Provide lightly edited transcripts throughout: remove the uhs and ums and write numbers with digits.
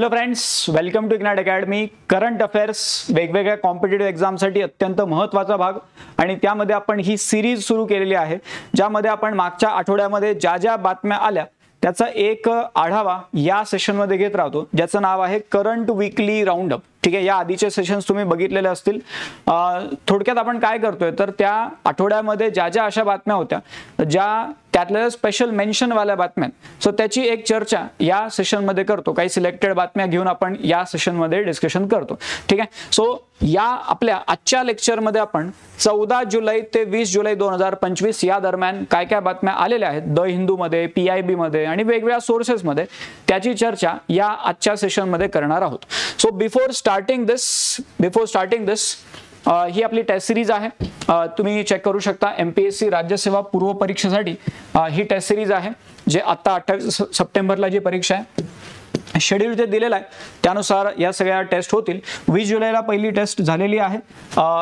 Hello friends, welcome to Ignite Academy. Current affairs वेगवेगळ्या competitive एक्झामसाठी अत्यंत महत्त्वाचा भाग आणि त्यामध्ये आपण ही सिरीज सुरू केलेली आहे, ज्यामध्ये आपण मागच्या आठवड्यामध्ये ज्या ज्या बातम्या आल्या त्याचा एक आढावा या सेशनमध्ये घेत राहतो, ज्याचं नाव आहे करंट वीकली राऊंड अप. ठीक आहे, या आधीचे सेशन्स तुम्ही बघितलेले असतील. थोडक्यात आपण काय करतोय तर त्या आठवड्यामध्ये ज्या ज्या अशा बातम्या होत्या ज्या त्यातल्या स्पेशल मेन्शन वाल्या बातम्या, सो त्याची एक चर्चा या सेशनमध्ये करतो. काही सिलेक्टेड बातम्या घेऊन आपण या सेशनमध्ये डिस्कशन करतो. ठीक आहे, सो या आपल्या आजच्या लेक्चरमध्ये आपण 14 जुलै ते 20 जुलै 2025 या दरम्यान काय काय बातम्या आलेल्या आहेत द हिंदूमध्ये, PIB मध्ये आणि वेगवेगळ्या सोर्सेसमध्ये, त्याची चर्चा या आजच्या सेशनमध्ये करणार आहोत. So before starting this he आपली टेस्ट सिरीज आहे. तुम्ही चेक करू शकता. MPSC राज्यसेवा पूर्व परीक्षेसाठी ही टेस्ट सिरीज आहे, जे आता 28 सप्टेंबरला जी परीक्षा आहे शेड्यूल जे दिलेलं आहे त्यानुसार या सगळ्या टेस्ट होतील. 20 जुलैला पहिली टेस्ट झालेली आहे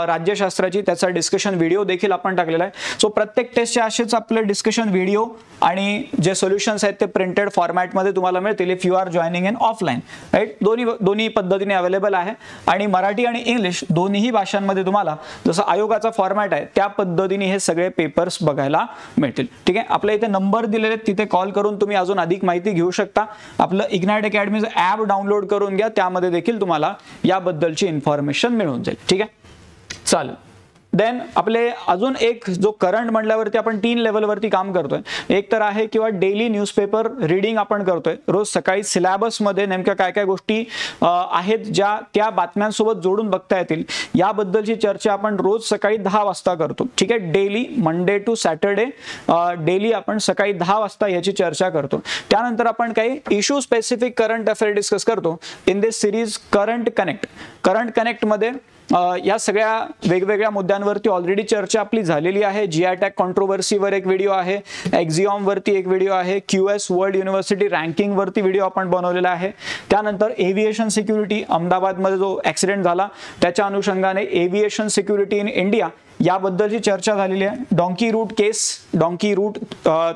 राज्यशास्त्राची, त्याचा डिस्कशन व्हिडिओ देखील आपण टाकलेला आहे. सो प्रत्येक टेस्टचे असेच आपले डिस्कशन व्हिडिओ आणि जे सोल्युशन्स आहेत ते प्रिंटेड फॉर्मॅटमध्ये तुम्हाला मिळतील if you are joining in offline. Right, दोन्ही पद्धतीने अवेलेबल आहे आणि मराठी आणि इंग्लिश दोन्ही भाषांमध्ये तुम्हाला जसं आयोगाचा फॉर्मॅट आहे त्या पद्धतीने हे सगळे पेपर्स बघायला मिळतील. ठीक आहे, आपल्या इथे नंबर दिलेले आहेत, तिथे कॉल करून तुम्ही अजून अधिक माहिती घेऊ शकता. आपलं इग्नाइट अकॅडमीचं ॲप डाउनलोड करून घ्या, त्यामध्ये देखील तुम्हाला याबद्दलची इन्फॉर्मेशन मिळून जाईल. ठीक आहे, चालेल. देन आपले अजून एक जो करंट म्हटल्यावरती आपण 3 लेवलवरती काम करतोय. एक तर आहे किंवा डेली न्यूजपेपर रीडिंग आपण करतोय. रोज सकाळी सिलेबसमध्ये नेमक्या काय काय गोष्टी आहेत ज्या त्या बातम्यांसोबत जोडून बघता येतील याबद्दलची चर्चा आपण रोज सकाळी 10 वाजता करतो. ठीक आहे, daily Monday to Saturday daily आपण सकाळी 10 वाजता याची चर्चा करतो. त्यानंतर आपण काही issue specific current affair discuss करतो इन दिस सिरीज करंट कनेक्टमध्ये या सगळ्या वेगवेगळ्या मुद्द्यांवरती ऑलरेडी चर्चा आपली झालेली आहे. GI टॅग कॉन्ट्रोवर्सीवर एक व्हिडिओ आहे, एक्झिओम वरती एक व्हिडिओ आहे, QS वर्ल्ड युनिव्हर्सिटी रँकिंग वरती व्हिडिओ आपण बनवलेला आहे. त्यानंतर एव्हिएशन सिक्युरिटी, अहमदाबादमध्ये जो ॲक्सिडेंट झाला त्याच्या अनुषंगाने एव्हिएशन सिक्युरिटी इन इंडिया याबद्दलची चर्चा झालेली आहे. डॉन्की रूट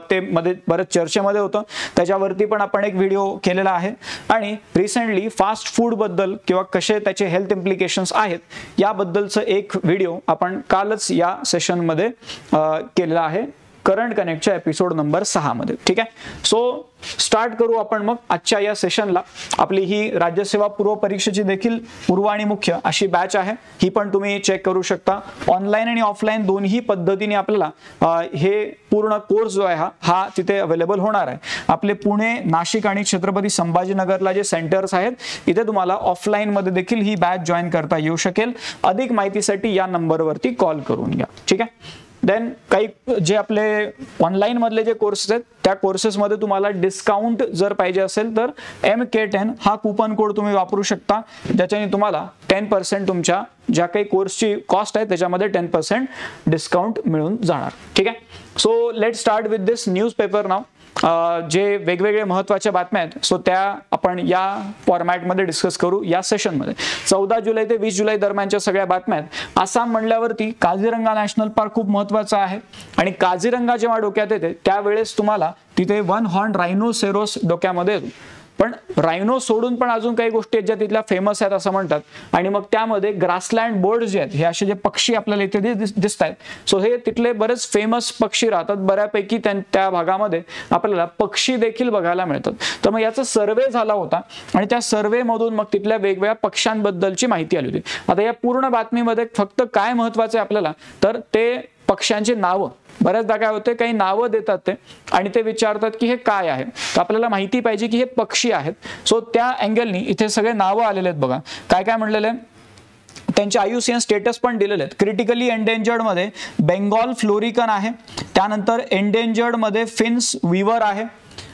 ते मध्ये बरेच चर्चेमध्ये होतं, त्याच्यावरती पण आपण एक व्हिडिओ केलेला आहे. आणि रिसेंटली फास्ट फूड बद्दल किंवा कसे त्याचे हेल्थ इम्प्लिकेशन्स आहेत याबद्दलचं एक व्हिडिओ आपण कालच या सेशनमध्ये केलेला आहे करंट कनेक्टच्या एपिसोड नंबर 6 मध्ये. ठीक आहे, सो स्टार्ट करू आपण मग आजच्या या सेशनला. आपली ही राज्यसेवा पूर्व परीक्षेची देखील पूर्व आणि मुख्य अशी बॅच आहे, ही पण तुम्ही चेक करू शकता. ऑनलाईन आणि ऑफलाईन दोन्ही पद्धतीने आपल्याला हे पूर्ण कोर्स जो आहे हा तिथे अवेलेबल होणार आहे. आपले पुणे, नाशिक आणि छत्रपती संभाजीनगरला जे सेंटर्स आहेत इथे तुम्हाला ऑफलाईन मध्ये देखील ही बॅच जॉईन करता येऊ शकेल. अधिक माहितीसाठी या नंबरवरती कॉल करून घ्या. ठीक आहे, देन काही जे आपले ऑनलाईन मधले जे कोर्सेस आहेत त्या कोर्सेसमध्ये तुम्हाला डिस्काउंट जर पाहिजे असेल तर MK10 हा कूपन कोड तुम्ही वापरू शकता, ज्याच्याने तुम्हाला 10% तुमच्या ज्या काही कोर्सची कॉस्ट आहे त्याच्यामध्ये 10% डिस्काउंट मिळून जाणार. ठीक आहे, so let start with this newspaper नाव. जे वेगवेगळे महत्त्वाच्या बातम्या आहेत सो त्या आपण या फॉर्मॅटमध्ये डिस्कस करू या सेशनमध्ये. 14 जुलै ते 20 जुलै दरम्यानच्या सगळ्या बातम्या आहेत. आसाम म्हणल्यावरती काझीरंगा नॅशनल पार्क खूप महत्त्वाचा आहे आणि काझीरंगा जेव्हा डोक्यात येते त्यावेळेस तुम्हाला तिथे 1 हॉर्न रायनोसेरोस डोक्यामध्ये येतो. पण रायनो सोडून पण अजून काही गोष्टी आहेत ज्या तिथल्या फेमस आहेत असं म्हणतात. आणि मग त्यामध्ये ग्रासलँड बर्ड्स जे आहेत, हे असे जे पक्षी आपल्याला इथे दिसत आहेत, सो हे तिथले बरेच फेमस पक्षी राहतात. बऱ्यापैकी त्या भागामध्ये आपल्याला पक्षी देखील बघायला मिळतात. तर मग याचा सर्वे झाला होता आणि त्या सर्वे मधून मग तिथल्या वेगवेगळ्या पक्ष्यांबद्दलची माहिती आली होती. आता या पूर्ण बातमीमध्ये फक्त काय महत्वाचं आहे आपल्याला तर ते पक्ष्यांची नावं. बऱ्याचदा काय होते, काही नावं देतात ते आणि ते विचारतात की हे काय आहे, तर आपल्याला माहिती पाहिजे की हे पक्षी आहेत. सो त्या अँगलनी इथे सगळे नावं आलेले आहेत. बघा काय काय म्हणलेलं आहे, त्यांचे IUCN स्टेटस पण दिलेले आहेत. क्रिटिकली एंडेंजर्ड मध्ये बेंगॉल फ्लोरिकन आहे, त्यानंतर एंडेंजर्ड मध्ये फिन्स विवर आहे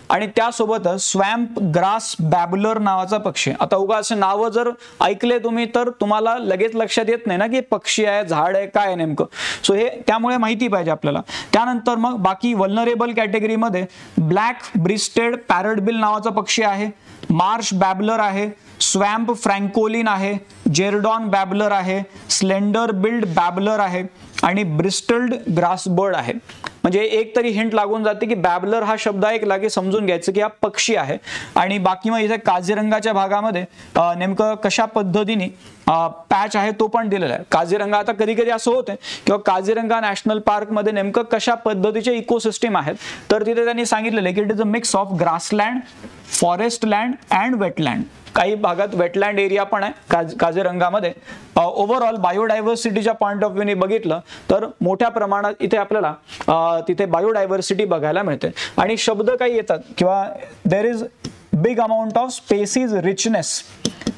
आणि त्यासोबतच स्वॅम्प ग्रास बॅबलर नावाचा पक्षी. आता उगा असे नावं जर ऐकले तुम्ही तर तुम्हाला लगेच लक्षात येत नाही ना की पक्षी आहे, झाड आहे, काय आहे नेमकं. सो हे त्यामुळे माहिती पाहिजे आपल्याला. त्यानंतर मग बाकी वल्नरेबल कॅटेगरीमध्ये ब्लॅक ब्रिस्टेड पॅरटबिल नावाचा पक्षी आहे, मार्श बॅबलर आहे, स्वॅम्प फ्रँकोलिन आहे, जेरडॉन बॅबलर आहे, स्लेंडर बिल्ड बॅबलर आहे आणि ब्रिस्टल्ड ग्रासबर्ड आहे. म्हणजे एक तरी हिंट लागून जाते की बॅबलर हा शब्द ऐकला की समजून घ्यायचं की हा पक्षी आहे. आणि बाकी मग इथे काझीरंगाच्या भागामध्ये नेमकं कशा पद्धतीने पॅच आहे तो पण दिलेला आहे. काझीरंगा, आता कधी कधी असं होतं किंवा काझीरंगा नॅशनल पार्क मध्ये नेमकं कशा पद्धतीचे इकोसिस्टीम आहेत, तर तिथे त्यांनी सांगितलेलं आहे की it is a mix of grassland, forest land and wetland. काही भागात वेटलँड एरिया पण आहे काझीरंगामध्ये. ओव्हरऑल बायोडायव्हर्सिटीच्या पॉईंट ऑफ व्ह्यूने बघितलं तर मोठ्या प्रमाणात इथे आपल्याला तिथे बायोडायव्हर्सिटी बघायला मिळते. आणि शब्द काही येतात किंवा there is big amount of species richness.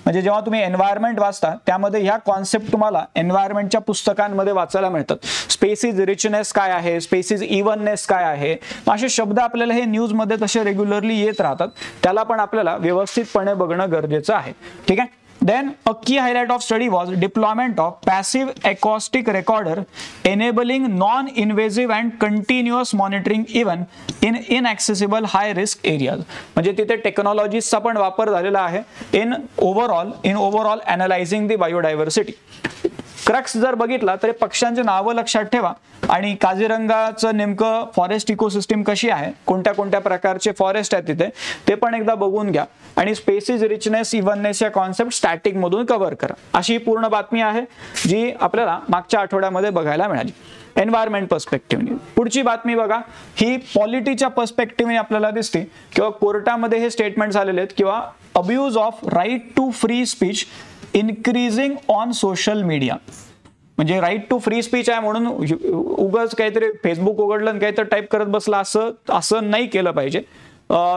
म्हणजे जेव्हा तुम्ही एन्व्हायरमेंट वाचता त्यामध्ये ह्या कॉन्सेप्ट तुम्हाला एन्व्हायरमेंटच्या पुस्तकांमध्ये वाचायला मिळतात. स्पेसिस रिचनेस काय आहे, स्पेसिस इव्हननेस काय आहे, असे शब्द आपल्याला हे न्यूजमध्ये तसे रेग्युलरली येत राहतात. त्याला पण आपल्याला व्यवस्थितपणे बघणं गरजेचं आहे. ठीक आहे. Then a key highlight of study was deployment of passive acoustic recorder enabling non-invasive and continuous monitoring even in inaccessible high risk areas. म्हणजे तिथे टेक्नॉलॉजीचा पण वापर झालेला आहे in overall analyzing the biodiversity. Crux जर बघितला तर पक्ष्यांचे नावं लक्षात ठेवा आणि काझीरंगाचं नेमकं फॉरेस्ट इकोसिस्टीम कशी आहे, कोणत्या कोणत्या प्रकारचे फॉरेस्ट आहेत तिथे ते पण एकदा बघून घ्या. आणि स्पेसिस रिचनेस इव्हननेस या कॉन्सेप्ट स्टॅटिक मधून कव्हर करा. अशी पूर्ण बातमी आहे जी आपल्याला मागच्या आठवड्यामध्ये बघायला मिळाली एन्व्हायरमेंट पर्स्पेक्टिव्हने. पुढची बातमी बघा, ही पॉलिटीच्या पर्स्पेक्टिव्हने आपल्याला दिसते किंवा कोर्टामध्ये हे स्टेटमेंट झालेले आहेत किंवा abuse of right to free speech increasing on social media. म्हणजे राईट टू फ्री स्पीच आहे म्हणून उगाच काहीतरी फेसबुक उघडलं काहीतरी टाईप करत बसला असं नाही केलं पाहिजे.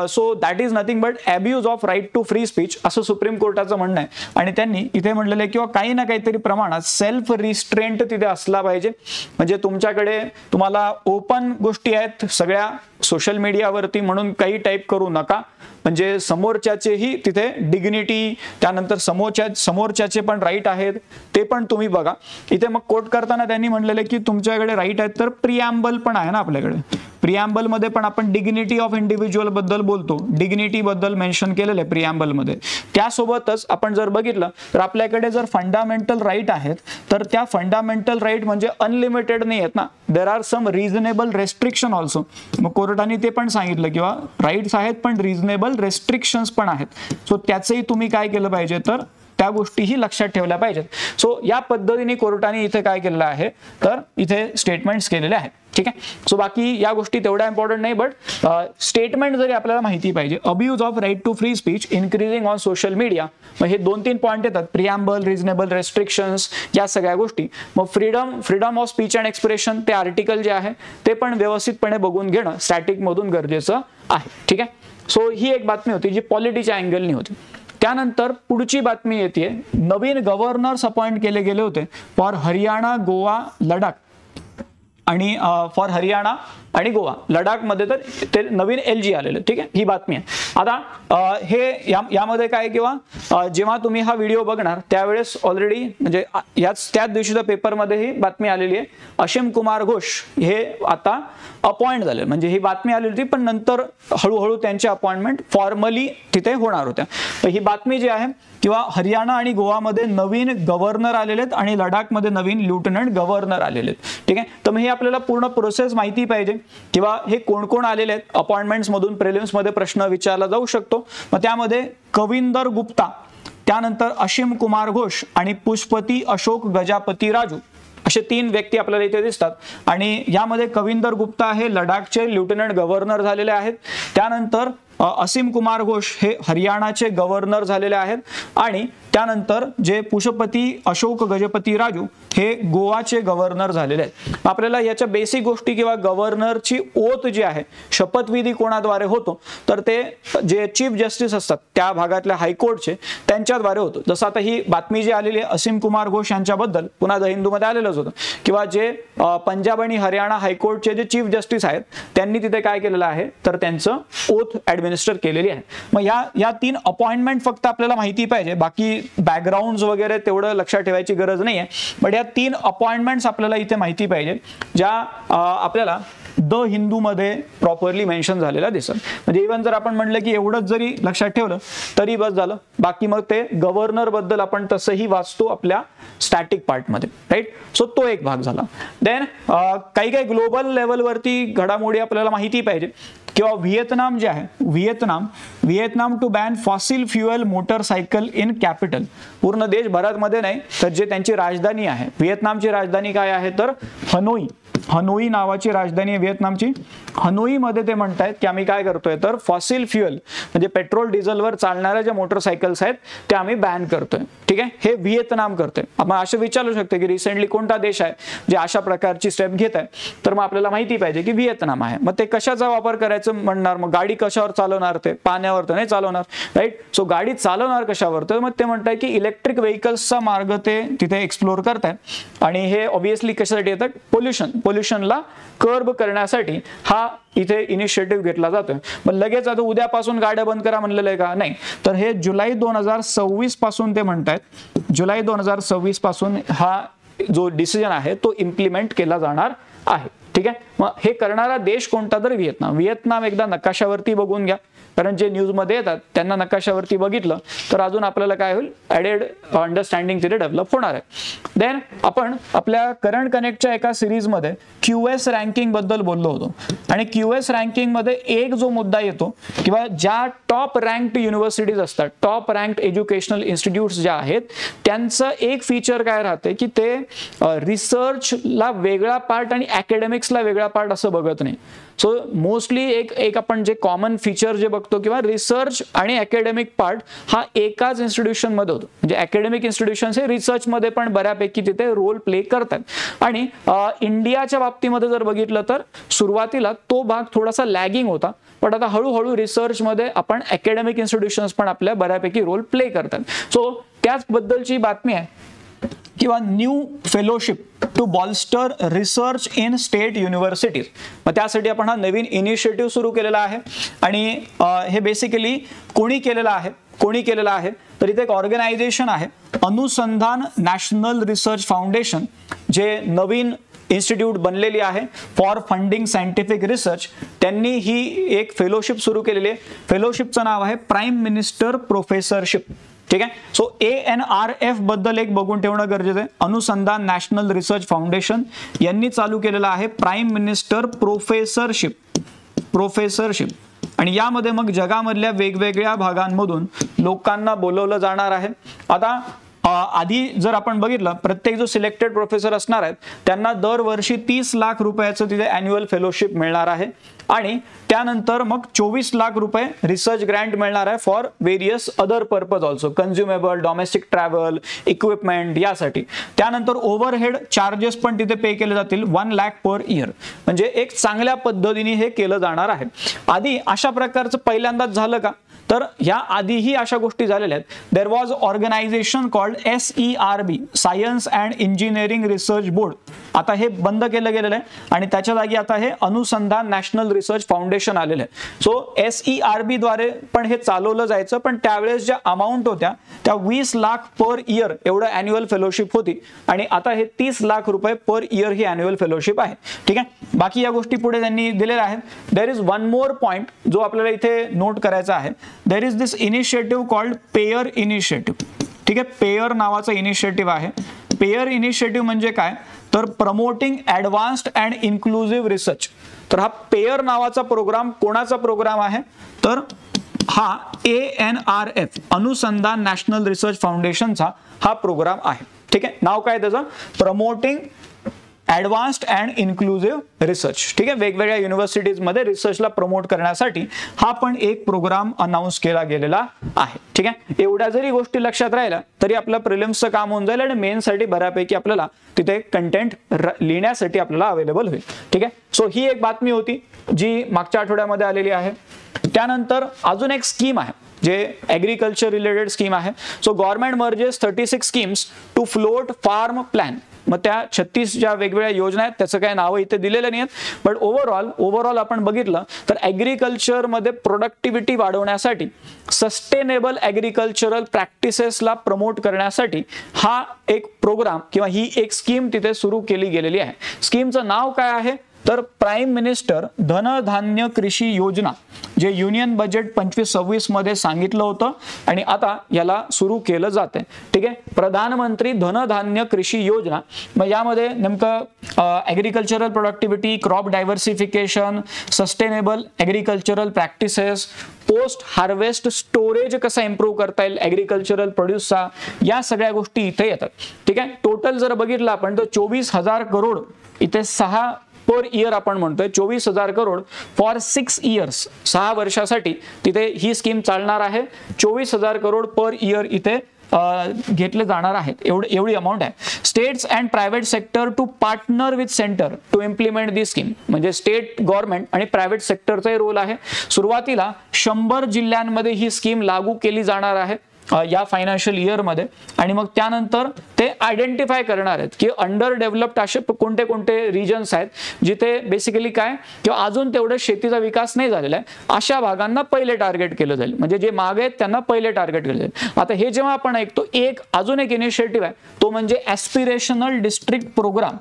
So that is nothing but abuse of right to free speech असं सुप्रीम कोर्टाचं म्हणणं आहे. आणि त्यांनी इथे म्हटलेलं आहे किंवा काही ना काहीतरी प्रमाणात सेल्फ रिस्ट्रेंट तिथे असला पाहिजे. म्हणजे तुमच्याकडे तुम्हाला ओपन गोष्टी आहेत सगळ्या सोशल मीडियावरती म्हणून काही टाईप करू नका. म्हणजे समोरच्याचेही तिथे डिग्निटी, त्यानंतर समोरच्याचे पण राईट आहेत ते पण तुम्ही बघा. इथे मग कोट करताना त्यांनी म्हटलेलं की तुमच्याकडे राईट आहेत तर प्रिॲम्बल पण आहे ना आपल्याकडे. प्रिॲम्बल मध्ये पण आपण डिग्निटी ऑफ इंडिव्हिज्युअल बद्दल बोलतो, डिग्निटी बद्दल मेन्शन केलेलं आहे प्रिॲम्बल मध्ये. त्यासोबतच आपण जर बघितलं तर आपल्याकडे जर फंडामेंटल राईट आहेत तर त्या फंडामेंटल राईट म्हणजे अनलिमिटेड नाही आहेत ना, there are some reasonable restriction also. मग कोर्टाने ते पण सांगितलं किंवा राईट्स आहेत पण रिझनेबल रेस्ट्रिक्शन्स पण आहेत. सो त्याचंही तुम्ही काय केलं पाहिजे तर त्या गोष्टीही लक्षात ठेवल्या पाहिजेत. सो या पद्धतीने कोर्टाने इथे काय केलेलं आहे तर इथे स्टेटमेंट्स केलेले आहेत. ठीक आहे. सो बाकी या गोष्टी तेवढ्या इम्पॉर्टंट नाही बट स्टेटमेंट जरी आपल्याला माहिती पाहिजे. Abuse of right to free speech increasing on social media, मग हे 2-3 पॉईंट येतात, प्रिॲम्बल, रिझनेबल रेस्ट्रिक्शन्स, या सगळ्या गोष्टी. मग freedom of speech and expression ते आर्टिकल जे आहे ते पण व्यवस्थितपणे बघून घेणं स्टॅटिक मधून गरजेचं आहे. ठीक आहे. सो ही एक बातमी होती जी पॉलिटीच्या अँगलनी होती. त्यानंतर पुढची बातमी येते, नवीन गव्हर्नर्स अपॉइंट केले गेले होते फॉर हरियाणा, गोवा, लडाख आणि फॉर हरियाणा आणि गोवा. लडाखमध्ये तर ते नवीन LG आलेले. ठीक आहे. ही बातमी आहे. आता हे यामध्ये काय किंवा जेव्हा तुम्ही हा व्हिडिओ बघणार त्यावेळेस ऑलरेडी म्हणजे त्याच दिवशीच्या पेपरमध्ये ही बातमी आलेली आहे. असीम कुमार घोष हे आता अपॉइंट झाले. म्हणजे ही बातमी आलेली होती पण नंतर हळूहळू त्यांची अपॉइंटमेंट फॉर्मली तिथे होणार होत्या. तर ही बातमी जी आहे किंवा हरियाणा आणि गोवामध्ये नवीन गव्हर्नर आलेले आहेत आणि लडाखमध्ये नवीन लेफ्टनंट गव्हर्नर आलेले आहेत. ठीक आहे. तर मग हे आपल्याला पूर्ण प्रोसेस माहिती पाहिजे किंवा हे कोण कोण आलेले आहेत अपॉइंटमेंट्स मधून प्रिलिम्स मध्ये प्रश्न विचारला जाऊ शकतो. मग त्यामध्ये कविंदर गुप्ता, त्यानंतर असीम कुमार घोष आणि पुष्पती अशोक गजापती राजू असे 3 व्यक्ती आपल्याला इथे दिसतात. आणि यामध्ये कविंदर गुप्ता हे लडाखचे लेफ्टनंट गव्हर्नर झालेले आहेत. त्यानंतर असीम कुमार घोष हे हरियाणाचे गव्हर्नर झालेले आहेत आणि त्यानंतर जे पुष्पती अशोक गजपती राजू हे गोवाचे गव्हर्नर झालेले आहेत. आपल्याला याच्या बेसिक गोष्टी किंवा गव्हर्नरची ओथ जी आहे शपथविधी कोणाद्वारे होतो तर ते जे चीफ जस्टिस असतात त्या भागातल्या हायकोर्टचे त्यांच्याद्वारे होतो. जसं आता ही बातमी जी आलेली आहे असीम कुमार घोष यांच्याबद्दल पुन्हा द हिंदूमध्ये आलेलंच होतं किंवा जे पंजाब आणि हरियाणा हायकोर्टचे जे चीफ जस्टिस आहेत त्यांनी तिथे काय केलेलं आहे तर त्यांचं ओथ ऍडमिनिस्टर केलेली आहे. मग या 3 अपॉइंटमेंट फक्त आपल्याला माहिती पाहिजे, बाकी बॅकग्राऊंड वगैरे तेवढं लक्षात ठेवायची गरज नाहीये. बट या 3 अपॉइंटमेंट्स आपल्याला इथे माहिती पाहिजे ज्या आपल्याला द हिंदूमध्ये प्रॉपरली मेन्शन झालेला दिसेल. म्हणजे इव्हन जर आपण म्हणलं की एवढंच जरी लक्षात ठेवलं तरी बस झालं. बाकी मग ते गव्हर्नर बद्दल आपण तसंही वाचतो आपल्या स्टॅटिक पार्टमध्ये, राईट. सो तो एक भाग झाला. देन काही काही ग्लोबल लेवलवरती घडामोडी आपल्याला माहिती पाहिजे किंवा व्हिएतनाम जे आहे, Vietnam to ban fossil fuel motorcycle in capital. पूर्ण देशभरामध्ये नाही तर जे त्यांची राजधानी आहे, व्हिएतनामची राजधानी काय आहे तर हनोई नावाची राजधानी आहे व्हिएतनामची. हनोईमध्ये ते म्हणतायत की आम्ही काय करतोय तर फॉसिल फ्युएल म्हणजे पेट्रोल डिझेलवर चालणाऱ्या ज्या मोटरसायकल्स आहेत त्या आम्ही बॅन करतोय. ठीक आहे, हे व्हिएतनाम करतोय. आपण असं विचारू शकतो की रिसेंटली कोणता देश आहे जे अशा प्रकारची स्टेप घेत आहे, तर मग आपल्याला माहिती पाहिजे की व्हिएतनाम आहे. मग ते कशाचा वापर करायचं म्हणणार, मग गाडी कशावर चालवणार, ते पाण्यावर तर नाही चालवणार, राईट. सो गाडी चालवणार कशावर, तर मग ते म्हणताय की इलेक्ट्रिक व्हेकल्सचा मार्ग ते तिथे एक्सप्लोर करताय. आणि हे ऑब्व्हियसली कशासाठी येतं, पोल्युशनला कर्ब करण्यासाठी हा इथे इनिशिएटिव्ह घेतला जातोय. मग लगेच आता उद्यापासून गाड्या बंद करा म्हणलेलं आहे का, नाही. तर हे जुलै 2026 पासून ते म्हणतायत, जुलै 2026 पासून हा जो डिसिजन आहे तो इम्प्लिमेंट केला जाणार आहे. ठीक आहे, मग हे करणारा देश कोणता तर व्हिएतनाम एकदा नकाशावरती बघून घ्या, कारण जे न्यूजमध्ये येतात त्यांना नकाशावरती बघितलं तर अजून आपल्याला काय होईल, ॲडेड अंडरस्टँडिंग तिथे डेव्हलप होणार आहे. देन आपण आपल्या करंट कनेक्टच्या एका सिरीजमध्ये QS रँकिंग बद्दल बोललो होतो. आणि QS रँकिंग मध्ये एक जो मुद्दा येतो किंवा ज्या टॉप रँक्ड युनिव्हर्सिटीज असतात, टॉप रँक्ड एज्युकेशनल इन्स्टिट्यूट्स ज्या आहेत, त्यांचं एक फीचर काय राहते की ते रिसर्चला वेगळा पार्ट आणि अकॅडमिक्सला वेगळा पार्ट असं बघत नाही. सो मोस्टली एक आपण जे कॉमन फीचर जे बघतो किंवा रिसर्च आणि अकॅडमिक पार्ट हा एकाच इन्स्टिट्यूशन मध्ये होतो. म्हणजे अकॅडमिक इन्स्टिट्यूशन्स हे रिसर्च मध्ये पण बऱ्यापैकी तिथे रोल प्ले करतात. आणि इंडियाच्या बाबतीमध्ये जर बघितलं तर सुरुवातीला तो भाग थोडासा लॅगिंग होता, पण आता हळूहळू रिसर्च मध्ये आपण अकॅडमिक इन्स्टिट्यूशन्स पण आपल्या बऱ्यापैकी रोल प्ले करतात. सो त्याच बद्दलची बातमी आहे किंवा new fellowship to bolster research in state universities. मग त्यासाठी आपण हा नवीन इनिशिएटिव्ह सुरू केलेला आहे. आणि हे बेसिकली कोणी केलेलं आहे तर इथे एक ऑर्गनायझेशन आहे, अनुसंधान नॅशनल रिसर्च फाउंडेशन, जे नवीन इन्स्टिट्यूट बनलेली आहे फॉर फंडिंग सायंटिफिक रिसर्च. त्यांनी ही एक फेलोशिप सुरू केलेली आहे. फेलोशिपचं नाव आहे प्राईम मिनिस्टर प्रोफेसरशिप. ठीक आहे, सो ANRF बद्दल एक बघून ठेवणं गरजेचं आहे. अनुसंधान नॅशनल रिसर्च फाउंडेशन यांनी चालू केलेलं आहे प्राईम मिनिस्टर प्रोफेसरशिप. आणि यामध्ये मग जगामधल्या वेगवेगळ्या भागांमधून लोकांना बोलवलं जाणार आहे. आता आधी जर आपण बघितलं, प्रत्येक जो सिलेक्टेड प्रोफेसर असणार आहेत त्यांना दरवर्षी 30 लाख रुपयाचं तिथे अॅन्युअल फेलोशिप मिळणार आहे. आणि त्यानंतर मग 24 लाख रुपये रिसर्च ग्रँट मिळणार आहे for various other purpose also, कन्झ्युमेबल, domestic travel, equipment यासाठी. त्यानंतर ओव्हरहेड चार्जेस पण तिथे पे केले जातील 1 लाख पर इयर. म्हणजे एक चांगल्या पद्धतीने हे केलं जाणार आहे. आधी अशा प्रकारचं पहिल्यांदाच झालं का, तर ह्या आधीही अशा गोष्टी झालेल्या आहेत. There was organisation called SERB, science and engineering research board. आता हे बंद केलं गेलेलं आहे आणि त्याच्या जागी आता हे अनुसंधान नॅशनल रिसर्च फाउंडेशन आलेलं आहे. सो SERB द्वारे पण हे चालवलं जायचं, पण त्यावेळेस ज्या अमाऊंट होत्या त्या 20 लाख पर इयर एवढं अॅन्युअल फेलोशिप होती. आणि आता हे 30 लाख रुपये पर इयर ही अॅन्युअल फेलोशिप आहे. ठीक आहे, बाकी या गोष्टी पुढे त्यांनी दिलेल्या आहेत. There is one more point जो आपल्याला इथे नोट करायचा आहे. There is this initiative called pair initiative. ठीक आहे, पेयर नावाचं इनिशिएटिव्ह आहे. पेयर इनिशिएटिव्ह म्हणजे काय तर promoting advanced and inclusive research. तर हा पेयर नावाचा प्रोग्राम कोणाचा प्रोग्राम आहे तर हा ANRF, अनुसंधान नॅशनल रिसर्च फाउंडेशनचा हा प्रोग्राम आहे. ठीक आहे, नाव काय त्याचं, promoting advanced and inclusive research. ठीक आहे, वेगवेगळ्या युनिव्हर्सिटीजमध्ये रिसर्चला प्रमोट करण्यासाठी हा पण एक प्रोग्राम अनाऊन्स केला गेलेला आहे. ठीक आहे, एवढ्या जरी गोष्टी लक्षात राहिल्या तरी आपलं प्रिलिम्सचं काम होऊन जाईल आणि मेनसाठी बऱ्यापैकी आपल्याला तिथे कंटेंट लिहिण्यासाठी आपल्याला अवेलेबल होईल. ठीक आहे, सो ही एक बातमी होती जी मागच्या आठवड्यामध्ये आलेली आहे. त्यानंतर अजून एक स्कीम आहे जे ॲग्रिकल्चर रिलेटेड स्कीम आहे. So government merges 36 schemes to float farm plan. मग त्या 36 ज्या वेगवेगळ्या योजना आहेत त्याचं काय नावं इथे दिलेलं नाही आहेत, बट ओव्हरऑल आपण बघितलं तर ॲग्रिकल्चरमध्ये प्रोडक्टिव्हिटी वाढवण्यासाठी, सस्टेनेबल ॲग्रिकल्चरल प्रॅक्टिसेसला प्रमोट करण्यासाठी हा एक प्रोग्राम किंवा ही एक स्कीम तिथे सुरू केली गेलेली आहे. स्कीमचं नाव काय आहे तर प्राईम मिनिस्टर धनधान्य कृषी योजना जे युनियन बजेट 25-26 मध्ये सांगितलं होतं आणि आता याला सुरू केलं जाते. ठीक आहे, प्रधानमंत्री धनधान्य कृषी योजना. मग यामध्ये नेमकं agricultural productivity, crop diversification, sustainable agricultural practices, post harvest storage कसा इम्प्रूव्ह करता येईल ॲग्रिकल्चरल प्रोड्यूसचा, या सगळ्या गोष्टी इथे येतात. ठीक आहे, टोटल जर बघितलं आपण तर 24,000 करोड इथे 6 पर इयर आपण म्हणतोय, 24,000 करोड फॉर 6 इयर्स, 6 वर्षासाठी तिथे ही स्कीम चालणार आहे. 24,000 करोड पर इयर इथे घेतले जाणार आहेत, एवढी अमाऊंट आहे. States and private sector to partner with centre to implement the scheme. म्हणजे स्टेट गव्हर्नमेंट आणि प्रायव्हेट सेक्टरचाही रोल आहे. सुरुवातीला 100 जिल्ह्यांमध्ये ही स्कीम लागू केली जाणार आहे या फायनान्शियल इयरमध्ये आणि मग त्यानंतर ते आयडेंटिफाय करणार आहेत की अंडर डेव्हलप्ड असे कोणते कोणते रिजन्स आहेत जिथे बेसिकली काय किंवा अजून तेवढं शेतीचा विकास नाही झालेला आहे, अशा भागांना पहिले टार्गेट केलं जाईल. म्हणजे जे मागे आहेत त्यांना पहिले टार्गेट केलं जाईल. आता हे जेव्हा आपण ऐकतो अजून एक इनिशिएटिव्ह आहे तो म्हणजे aspirational district programme.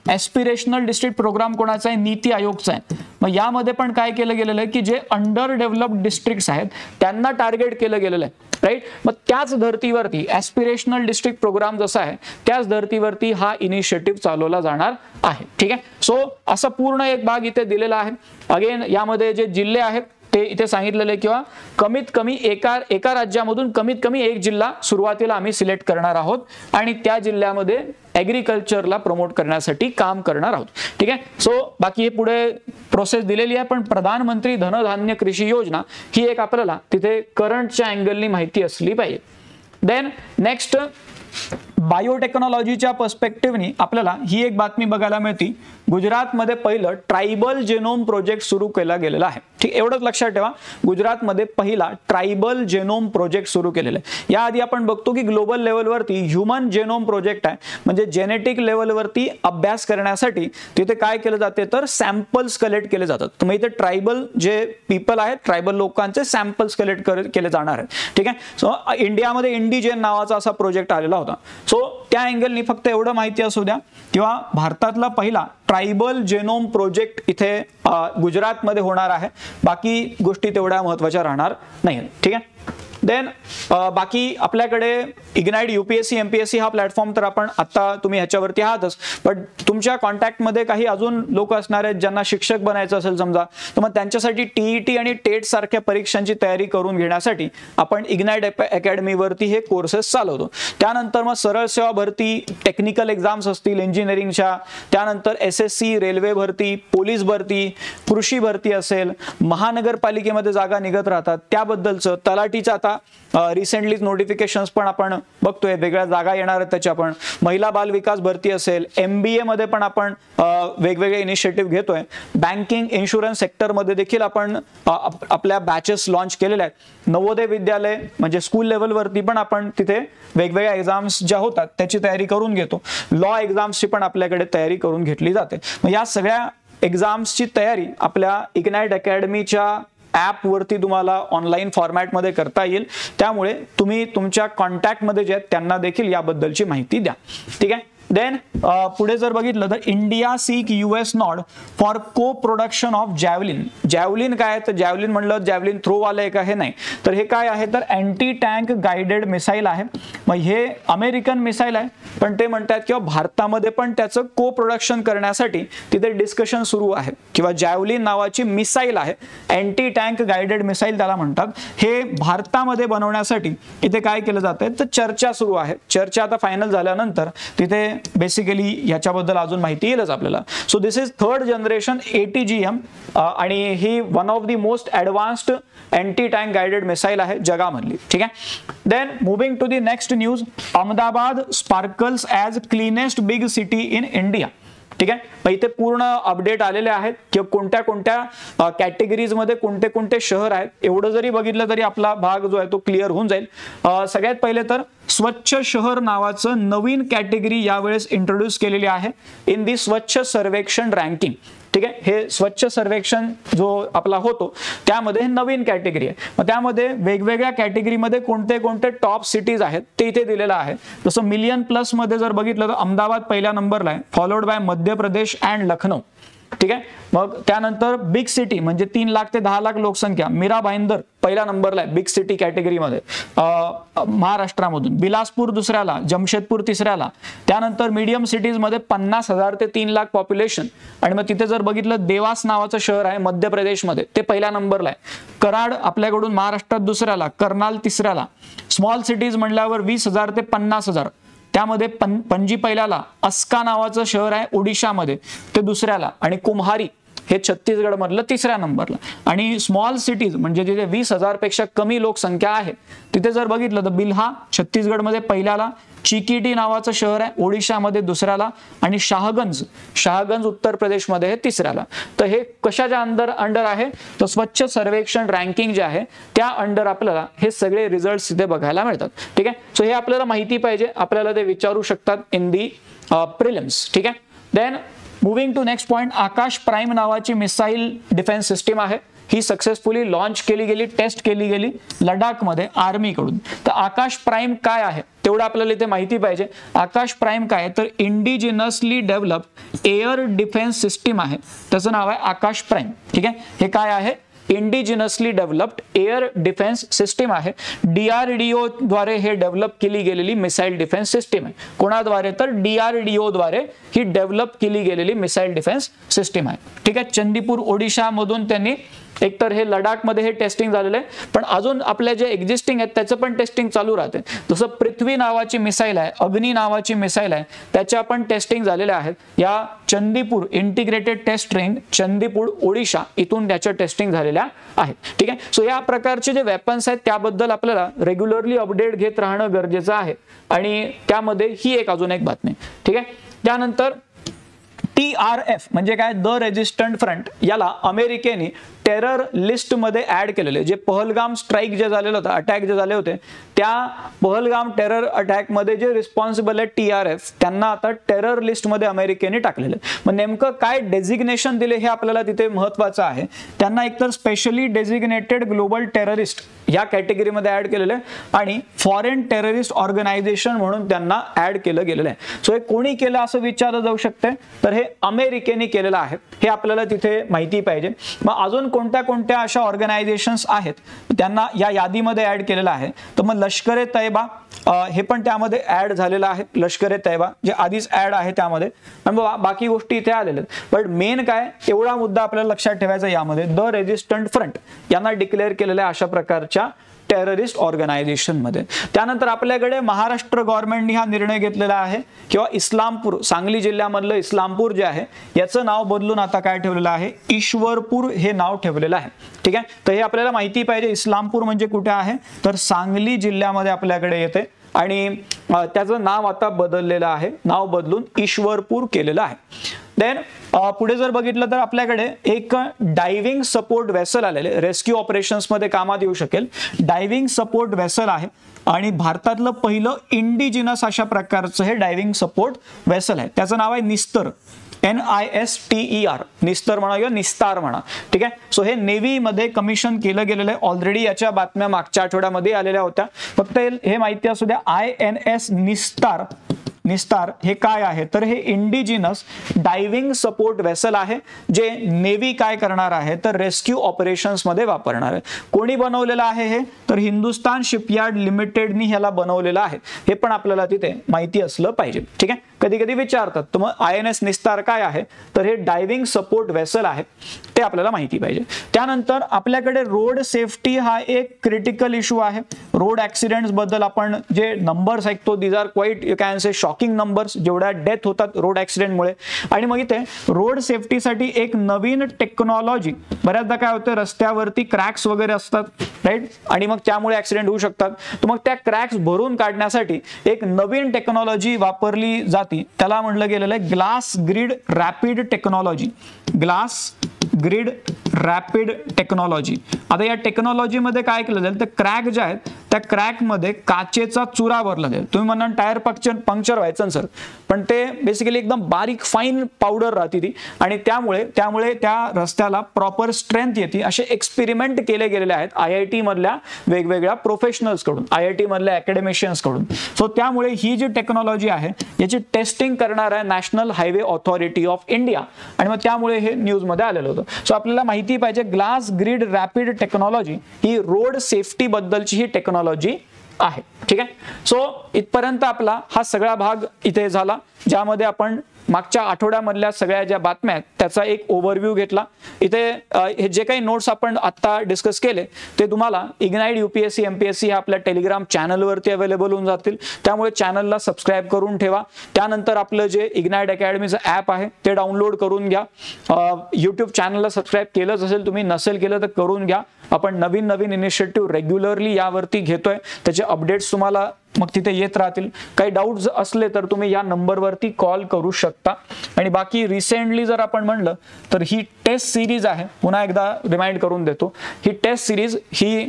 Aspirational district programme कोणाचा आहे? नीती आयोगचा आहे. मग यामध्ये पण काय केलं गेलेलं आहे की जे अंडर डेव्हलप्ड डिस्ट्रिक्ट्स आहेत त्यांना टार्गेट केलं गेलेलं आहे. राईट, मग त्याच धर्तीवरती ॲस्पिरेशनल डिस्ट्रिक्ट प्रोग्राम जसा आहे त्याच धर्तीवरती हा इनिशिएटिव्ह चालवला जाणार आहे. ठीक आहे, सो असा पूर्ण एक भाग इथे दिलेला आहे. अगेन यामध्ये जे जिल्हे आहेत ते इथे सांगितलेले किंवा कमीत कमी एका राज्यामधून कमीत कमी एक जिल्हा सुरुवातीला आम्ही सिलेक्ट करणार आहोत आणि त्या जिल्ह्यामध्ये ॲग्रिकल्चरला प्रमोट करण्यासाठी काम करणार आहोत. ठीक आहे, सो बाकी हे पुढे प्रोसेस दिलेली आहे, पण प्रधानमंत्री धनधान्य कृषी योजना ही एक आपल्याला तिथे करंटच्या अँगलनी माहिती असली पाहिजे. देन नेक्स्ट बायोटेक्नॉलॉजीच्या पर्स्पेक्टिव्हनी आपल्याला ही एक बातमी बघायला मिळते. गुजरातमध्ये पहिलं ट्रायबल जेनोम प्रोजेक्ट सुरू केला गेलेला आहे. ठीक, एवढंच लक्षात ठेवा, गुजरातमध्ये पहिला ट्रायबल जेनोम प्रोजेक्ट सुरू केलेला आहे. याआधी आपण बघतो की ग्लोबल लेवलवरती ह्युमन जेनोम प्रोजेक्ट आहे, म्हणजे जेनेटिक लेवलवरती अभ्यास करण्यासाठी तिथे काय केलं जाते तर सॅम्पल्स कलेक्ट केले जातात. तर इथे ट्रायबल जे पीपल आहेत, ट्रायबल लोकांचे सॅम्पल्स कलेक्ट केले जाणार आहेत. ठीक आहे, सो इंडियामध्ये इंडिजेन नावाचा असा प्रोजेक्ट आलेला होता. सो त्या अँगलनी फक्त एवढं माहिती असू द्या किंवा भारतातला पहिला ट्रायबल जेनोम प्रोजेक्ट इथे गुजरातमध्ये होणार आहे. बाकी गोष्टी तेवढ्या महत्त्वाच्या राहणार नाहीत. ठीक आहे, देन बाकी आपल्याकडे इग्नाइट UPSC MPSC हा प्लॅटफॉर्म तर आपण आता तुम्ही ह्याच्यावरती आहातच, पण तुमच्या कॉन्टॅक्टमध्ये काही अजून लोक असणार आहेत ज्यांना शिक्षक बनायचं असेल समजा, तर मग त्यांच्यासाठी TET आणि टेट सारख्या परीक्षांची तयारी करून घेण्यासाठी आपण इग्नाइट अकॅडमीवरती हे कोर्सेस चालवतो. त्यानंतर मग सरळ सेवा भरती, टेक्निकल एक्झाम्स असतील इंजिनिअरिंगच्या, त्यानंतर SSC, रेल्वे भरती, पोलीस भरती, कृषी भरती असेल, महानगरपालिकेमध्ये जागा निघत राहतात त्याबद्दलचं, तलाठीचं आता रिसेंटलीच नोटिफिकेशन्स पण आपण बघतोय, वेगळ्या जागा येणार आहेत त्याच्या. पण महिला बाल विकास भरती असेल, MBA मध्ये पण आपण वेगवेगळे इनिशिएटिव्ह घेतोय. बँकिंग इन्शुरन्स सेक्टरमध्ये देखील आपण आपल्या बॅचेस लॉन्च केलेल्या आहेत. नवोदय विद्यालय म्हणजे स्कूल लेवलवरती पण आपण तिथे वेगवेगळ्या एक्झाम्स ज्या होतात त्याची तयारी करून घेतो. लॉ एक्झाम्सची पण आपल्याकडे तयारी करून घेतली जाते. मग या सगळ्या एक्झाम्सची तयारी आपल्या इग्नाइट अकॅडमीच्या ॲप वरती तुम्हाला ऑनलाईन फॉर्मॅटमध्ये करता येईल. त्यामुळे तुम्ही तुमच्या कॉन्टॅक्टमध्ये जे आहेत त्यांना देखील याबद्दलची माहिती द्या. ठीक आहे, देन पुढे जर बघितलं तर India seek US nod for co production of javelin. Javelin काय आहे तर जॅव्हलिन म्हणलं जॅव्हलिन थ्रो वाले का हे नाही, तर हे काय आहे तर अँटी टँक गाइडेड मिसाईल आहे. मग हे अमेरिकन मिसाईल आहे, पण ते म्हणतात किंवा भारतामध्ये पण त्याचं को प्रोडक्शन करण्यासाठी तिथे डिस्कशन सुरू आहे. किंवा जॅव्हलिन नावाची मिसाईल आहे, अँटी टँक गाइडेड मिसाईल त्याला म्हणतात. हे भारतामध्ये बनवण्यासाठी इथे काय केलं जातंय तर चर्चा सुरू आहे. चर्चा आता फायनल झाल्यानंतर तिथे बेसिकली याच्याबद्दल अजून माहिती येईलच आपल्याला. So this is 3rd generation ATGM आणि ही one of the most advanced anti tank guided missile आहे जगामधली. ठीक आहे, then moving to the next news. Ahmedabad sparkles as cleanest big city in India. ठीक आहे, मग इथे पूर्ण अपडेट आलेले आहेत की कोणत्या कोणत्या कॅटेगरीजमध्ये कोणते कोणते शहर आहेत. एवढं जरी बघितलं तरी आपला भाग जो आहे तो क्लिअर होऊन जाईल. सगळ्यात पहिले तर स्वच्छ शहर नावाचं नवीन कॅटेगरी यावेळेस इंट्रोड्यूस केलेली आहे इन दी स्वच्छ सर्वेक्षण रँकिंग. ठीक आहे, हे स्वच्छ सर्वेक्षण जो आपला होतो त्यामध्ये नवीन कॅटेगरी आहे. मग त्यामध्ये वेगवेगळ्या कॅटेगरीमध्ये कोणते कोणते टॉप सिटीज आहेत ते इथे दिलेलं आहे. जसं मिलियन प्लस मध्ये जर बघितलं तर अहमदाबाद पहिल्या नंबरला आहे, followed by Madhya Pradesh and Lucknow. ठीक आहे. मग त्यानंतर बिग सिटी म्हणजे 3 लाख ते 10 लाख लोकसंख्या, मीरा भाईंदर पहिल्या नंबरला आहे बिग सिटी कॅटेगरीमध्ये महाराष्ट्रामधून, बिलासपूर दुसऱ्याला, जमशेदपूर तिसऱ्याला. त्यानंतर मीडियम सिटीजमध्ये 50,000 ते 3 लाख पॉप्युलेशन, आणि मग तिथे जर बघितलं देवास नावाचं शहर आहे मध्य प्रदेशमध्ये, ते पहिल्या नंबरला आहे. कराड आपल्याकडून महाराष्ट्रात दुसऱ्याला, कर्नाल तिसऱ्याला. स्मॉल सिटीज म्हणल्यावर 20,000 ते 50,000, त्यामध्ये पणजी पहिल्याला, अस्का नावाचं शहर आहे ओडिशामध्ये ते दुसऱ्याला, आणि कुम्हारी हे छत्तीसगड मधलं तिसऱ्या नंबरला. आणि स्मॉल सिटीज म्हणजे जिथे 20,000 पेक्षा कमी लोकसंख्या आहे तिथे जर बघितलं तर बिल्हा छत्तीसगडमध्ये पहिल्याला, चिकिटी नावाचं शहर आहे ओडिशामध्ये दुसऱ्याला, आणि शाहगंज उत्तर प्रदेशमध्ये हे तिसऱ्याला. तर हे कशाच्या अंडर आहे तर स्वच्छ सर्वेक्षण रँकिंग जे आहे त्या अंडर आपल्याला हे सगळे रिझल्ट्स तिथे बघायला मिळतात. ठीक आहे. सो हे आपल्याला माहिती पाहिजे, आपल्याला ते विचारू शकतात इन दी प्रिलिम्स. ठीक आहे. Then moving to next point, Akash Prime नावाची मिसाईल डिफेन्स सिस्टीम आहे. ही सक्सेसफुली लॉन्च केली गेली, टेस्ट केली गेली लडाखमध्ये आर्मीकडून. तर आकाश प्राईम काय आहे तेवढं आपल्याला इथे माहिती पाहिजे. आकाश प्राईम काय तर indigenously developed air defence system आहे, त्याचं नाव आहे आकाश प्राईम. ठीक आहे. हे काय आहे indigenously developed air defence system आहे. DRDO द्वारे हे डेव्हलप केली गेलेली मिसाईल डिफेन्स सिस्टीम आहे. कोणाद्वारे तर DRDO द्वारे ही डेव्हलप केली गेलेली मिसाईल डिफेन्स सिस्टीम आहे. ठीक आहे. चंदीपूर ओडिशा मधून त्यांनी एकतर हे लडाखमध्ये हे टेस्टिंग झालेलं आहे, पण अजून आपल्या जे एक्झिस्टिंग आहेत त्याचं पण टेस्टिंग चालू राहते. जसं पृथ्वी नावाची मिसाईल आहे, अग्नी नावाची मिसाईल आहे, त्याच्या पण टेस्टिंग झालेल्या आहेत. या चंदीपूर इंटिग्रेटेड टेस्ट रेंज चंदीपूर ओडिशा इथून त्याच्या टेस्टिंग झालेल्या आहेत. ठीक आहे. सो या प्रकारचे जे वेपन्स आहेत त्याबद्दल आपल्याला रेग्युलरली अपडेट घेत राहणं गरजेचं आहे, आणि त्यामध्ये ही अजून एक बातमी. ठीक आहे. त्यानंतर TRF म्हणजे काय, द रेजिस्टंट फ्रंट, याला अमेरिकेने टेरर लिस्ट मध्ये ऍड केलेले. जे पहलगाम स्ट्राईक जे झालेलं होतं, अटॅक जे झाले होते, त्या पहलगाम टेरर अटॅक मध्ये जे रिस्पॉन्सिबल आहे TRF, त्यांना आता टेरर लिस्ट मध्ये अमेरिकेने टाकलेलं. मग नेमकं काय डेझिग्नेशन दिले हे आपल्याला तिथे महत्वाचं आहे. त्यांना एकतर स्पेशली डेझिग्नेटेड ग्लोबल टेररिस्ट या कॅटेगरीमध्ये ऍड केलेलं आहे, आणि फॉरेन टेररिस्ट ऑर्गनायझेशन म्हणून त्यांना ऍड केलं गेलेलं आहे. सो हे कोणी केलं असं विचारलं जाऊ शकते, तर हे अमेरिकेने केलेलं आहे, हे आपल्याला तिथे माहिती पाहिजे. मग अजून कोणत्या अशा ऑर्गनायझेशन्स आहेत त्यांना या यादीमध्ये ऍड केलेलं आहे. तर मग लष्कर-ए तैयबा हे पण त्यामध्ये ऍड झालेलं आहे. लष्कर-ए तैयबा जे आधीच ऍड आहे त्यामध्ये, आणि बाकी गोष्टी इथे आलेल्या आहेत. पण मेन काय एवढा मुद्दा आपल्याला लक्षात ठेवायचा यामध्ये, द रेजिस्टंट फ्रंट यांना डिक्लेअर केलेल्या अशा प्रकारच्या टेररिस्ट ऑर्गनायझेशन मध्ये. त्यानंतर आपल्याकडे महाराष्ट्र गव्हर्नमेंटने हा निर्णय घेतलेला आहे, किंवा इस्लामपूर, सांगली जिल्ह्यामधलं इस्लामपूर जे आहे याचं नाव बदलून आता काय ठेवलेलं आहे, ईश्वरपूर हे नाव ठेवलेलं आहे. ठीक आहे. तर हे आपल्याला माहिती पाहिजे, इस्लामपूर म्हणजे कुठे आहे तर सांगली जिल्ह्यामध्ये आपल्याकडे येते, आणि त्याचं नाव आता बदललेलं आहे, नाव बदलून ईश्वरपूर केलेलं आहे. देन पुढे जर बघितलं तर आपल्याकडे एक डायव्हिंग सपोर्ट वेसल आलेले, रेस्क्यू ऑपरेशन्स मध्ये कामात येऊ शकेल. डायव्हिंग सपोर्ट वेसल आहे, आणि भारतातलं पहिलं इंडिजिनस अशा प्रकारचं हे डायव्हिंग सपोर्ट वेसल आहे. त्याचं नाव आहे निस्तर, NISTER, निस्तर म्हणा किंवा निस्तार म्हणा. ठीक आहे. सो हे नेव्ही मध्ये कमिशन केलं गेलेलं आहे. ऑलरेडी याच्या बातम्या मागच्या आठवड्यामध्ये आलेल्या होत्या. फक्त हे माहिती असू द्या, INS निस्तार हे काय आहे तर हे इंडिजिनस डायव्हिंग सपोर्ट वेसल आहे, जे नेव्ही काय करणार आहे तर रेस्क्यू ऑपरेशन्स मध्ये वापरणार आहे. कोणी बनवलेलं आहे हे तर हिंदुस्तान शिपयार्ड लिमिटेडनी ह्याला बनवलेलं आहे. हे पण आपल्याला तिथे माहिती असलं पाहिजे. ठीक आहे. कधी कधी विचारतात तर मग INS निस्तार काय आहे तर हे डायव्हिंग सपोर्ट वेसल आहे, ते आपल्याला माहिती पाहिजे. त्यानंतर आपल्याकडे रोड सेफ्टी हा एक क्रिटिकल इश्यू आहे. रोड ऍक्सिडेंट्स बद्दल आपण जे नंबर्स ऐकतो, these are quite you can say shocking numbers, जेवढ्या डेथ होतात रोड ऍक्सिडेंटमुळे. आणि मग इथे रोड सेफ्टीसाठी एक नवीन टेक्नॉलॉजी, बऱ्याचदा काय होतं रस्त्यावरती क्रॅक्स वगैरे असतात, राईट, आणि मग त्यामुळे ऍक्सिडेंट होऊ शकतात. तर मग त्या क्रॅक्स भरून काढण्यासाठी एक नवीन टेक्नॉलॉजी वापरली जाते, त्याला म्हटलं गेलेलं आहे glass grid rapid technology. Glass grid rapid technology. आता या टेक्नॉलॉजीमध्ये काय केलं जाईल तर क्रॅक जे आहेत त्या क्रॅक मध्ये काचेचा चुरा भरला जाईल. तुम्ही म्हणा टायर पंक्चर व्हायचं सर, पण ते बेसिकली एकदम बारीक फाईन पावडर राहते ती, आणि त्यामुळे त्या रस्त्याला प्रॉपर स्ट्रेंथ येते. असे एक्सपेरिमेंट केले गेलेले आहेत IIT मधल्या वेगवेगळ्या प्रोफेशनल्स कडून, IIT मधल्या अकॅडमिशियन्स कडून. सो त्यामुळे ही जी टेक्नॉलॉजी आहे याची टेस्टिंग करणार आहे national highway authority of India, आणि मग त्यामुळे हे न्यूज मध्ये आलेलं होतं. सो आपल्याला माहिती पाहिजे ग्लास ग्रिड रॅपिड टेक्नॉलॉजी ही रोड सेफ्टी बद्दलची ही टेक्नॉलॉजी आहे. ठीक आहे. सो इथपर्यंत आपला हा सगळा भाग इथे झाला, ज्यामध्ये आपण मागच्या आठवड्यामधल्या सगळ्या ज्या बातम्या आहेत त्याचा एक ओव्हरव्ह्यू घेतला. इथे हे जे काही नोट्स आपण आता डिस्कस केले ते तुम्हाला इग्नाइट UPSC MPSC ह्या आपल्या टेलिग्राम चॅनलवरती अवेलेबल होऊन जातील. त्यामुळे चॅनलला सबस्क्राईब करून ठेवा. त्यानंतर आपलं जे इग्नाइट अकॅडमीचं ॲप आहे ते डाउनलोड करून घ्या. यूट्यूब चॅनलला सबस्क्राईब केलंच असेल तुम्ही, नसेल केलं तर करून घ्या. आपण नवीन इनिशिएटिव्ह रेग्युलरली यावरती घेतोय, त्याचे अपडेट्स तुम्हाला मग तिथे येत राहतील. काही डाऊट्स असले तर तुम्ही या नंबरवरती कॉल करू शकता. आणि बाकी रिसेंटली जर आपण म्हणलं तर ही टेस्ट सिरीज आहे, पुन्हा एकदा रिमाइंड करून देतो, ही टेस्ट सिरीज ही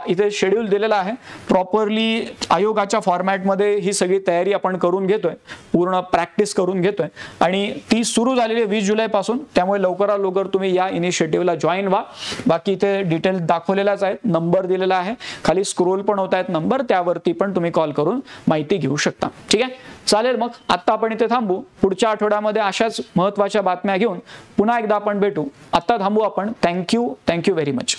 इथे शेड्यूल दिलेला आहे प्रॉपरली आयोगाच्या फॉर्मॅटमध्ये. ही सगळी तयारी आपण करून घेतोय, पूर्ण प्रॅक्टिस करून घेतोय, आणि ती सुरू झालेली 20 जुलैपासून. त्यामुळे लवकरात लवकर तुम्ही या इनिशिएटिव्हला जॉईन व्हा. बाकी इथे डिटेल दाखवलेलाच आहे, नंबर दिलेला आहे, खाली स्क्रोल पण होत आहेत नंबर, त्यावरती पण तुम्ही कॉल करून माहिती घेऊ शकता. ठीक आहे, चालेल. मग आता आपण इथे थांबू. पुढच्या आठवड्यामध्ये अशाच महत्त्वाच्या बातम्या घेऊन पुन्हा एकदा आपण भेटू. आता थांबू आपण. Thank you very much.